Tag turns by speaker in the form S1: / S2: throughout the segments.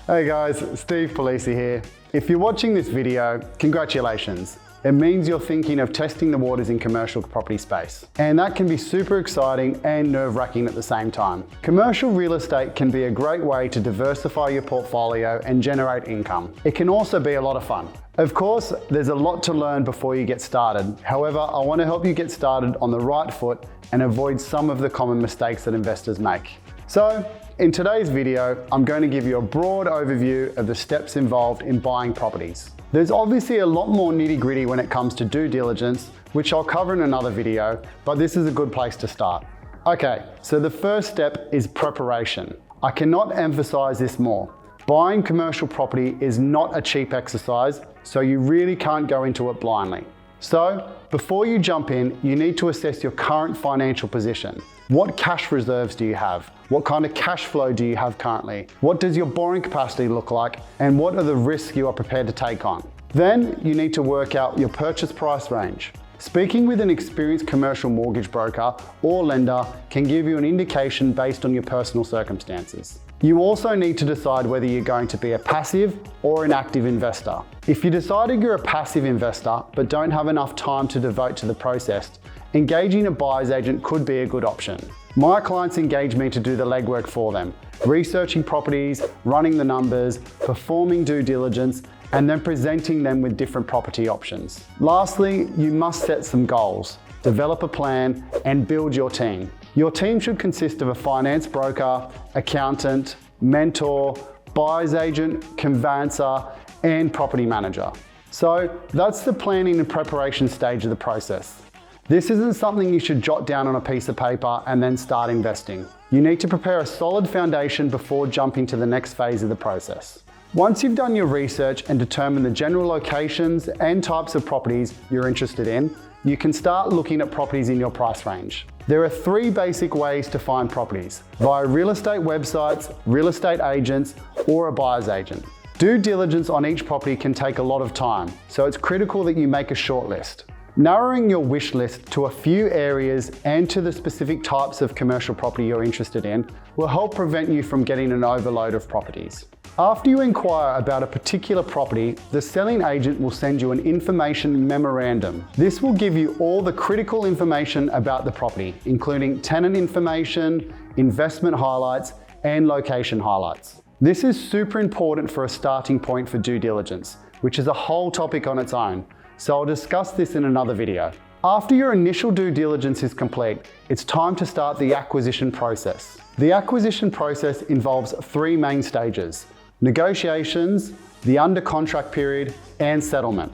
S1: Hey guys, Steve Palise here. If you're watching this video, congratulations. It means you're thinking of testing the waters in commercial property space. And that can be super exciting and nerve-wracking at the same time. Commercial real estate can be a great way to diversify your portfolio and generate income. It can also be a lot of fun. Of course, there's a lot to learn before you get started. However, I want to help you get started on the right foot and avoid some of the common mistakes that investors make. So, in today's video, I'm going to give you a broad overview of the steps involved in buying properties. There's obviously a lot more nitty-gritty when it comes to due diligence, which I'll cover in another video, but this is a good place to start. Okay, so the first step is preparation. I cannot emphasize this more. Buying commercial property is not a cheap exercise, so you really can't go into it blindly. So, before you jump in, you need to assess your current financial position. What cash reserves do you have? What kind of cash flow do you have currently? What does your borrowing capacity look like? And what are the risks you are prepared to take on? Then you need to work out your purchase price range. Speaking with an experienced commercial mortgage broker or lender can give you an indication based on your personal circumstances. You also need to decide whether you're going to be a passive or an active investor. If you decided you're a passive investor but don't have enough time to devote to the process, engaging a buyer's agent could be a good option. My clients engage me to do the legwork for them, researching properties, running the numbers, performing due diligence, and then presenting them with different property options. Lastly, you must set some goals, develop a plan, and build your team. Your team should consist of a finance broker, accountant, mentor, buyer's agent, conveyancer, and property manager. So that's the planning and preparation stage of the process. This isn't something you should jot down on a piece of paper and then start investing. You need to prepare a solid foundation before jumping to the next phase of the process. Once you've done your research and determined the general locations and types of properties you're interested in, you can start looking at properties in your price range. There are three basic ways to find properties: via real estate websites, real estate agents, or a buyer's agent. Due diligence on each property can take a lot of time, so it's critical that you make a short list. Narrowing your wish list to a few areas and to the specific types of commercial property you're interested in will help prevent you from getting an overload of properties. After you inquire about a particular property, the selling agent will send you an information memorandum. This will give you all the critical information about the property, including tenant information, investment highlights, and location highlights. This is super important for a starting point for due diligence, which is a whole topic on its own, so I'll discuss this in another video. After your initial due diligence is complete, it's time to start the acquisition process. The acquisition process involves three main stages: negotiations, the under contract period, and settlement.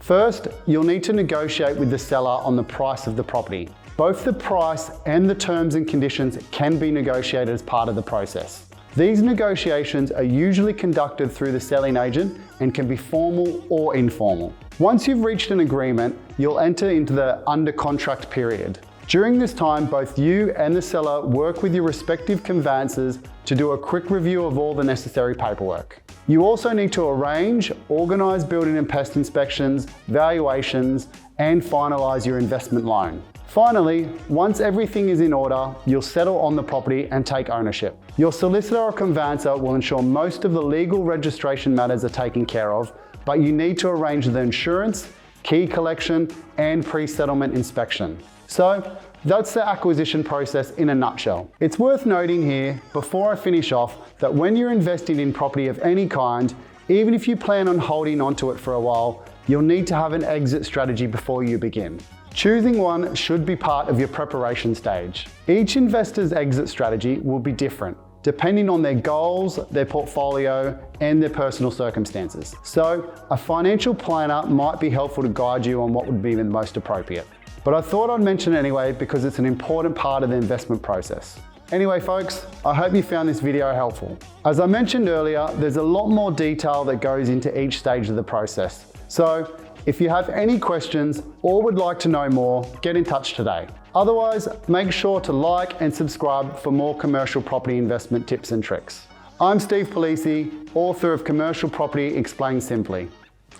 S1: First, you'll need to negotiate with the seller on the price of the property. Both the price and the terms and conditions can be negotiated as part of the process. These negotiations are usually conducted through the selling agent and can be formal or informal. Once you've reached an agreement, you'll enter into the under contract period. During this time, both you and the seller work with your respective conveyancers to do a quick review of all the necessary paperwork. You also need to arrange, organise building and pest inspections, valuations, and finalise your investment loan. Finally, once everything is in order, you'll settle on the property and take ownership. Your solicitor or conveyancer will ensure most of the legal registration matters are taken care of, but you need to arrange the insurance, key collection, and pre-settlement inspection. So, that's the acquisition process in a nutshell. It's worth noting here, before I finish off, that when you're investing in property of any kind, even if you plan on holding onto it for a while, you'll need to have an exit strategy before you begin. Choosing one should be part of your preparation stage. Each investor's exit strategy will be different, depending on their goals, their portfolio, and their personal circumstances. So, a financial planner might be helpful to guide you on what would be the most appropriate. But I thought I'd mention it anyway because it's an important part of the investment process. Anyway folks, I hope you found this video helpful. As I mentioned earlier, there's a lot more detail that goes into each stage of the process. So, if you have any questions or would like to know more, get in touch today. Otherwise, make sure to like and subscribe for more commercial property investment tips and tricks. I'm Steve Palise, author of Commercial Property Explained Simply.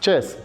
S1: Cheers.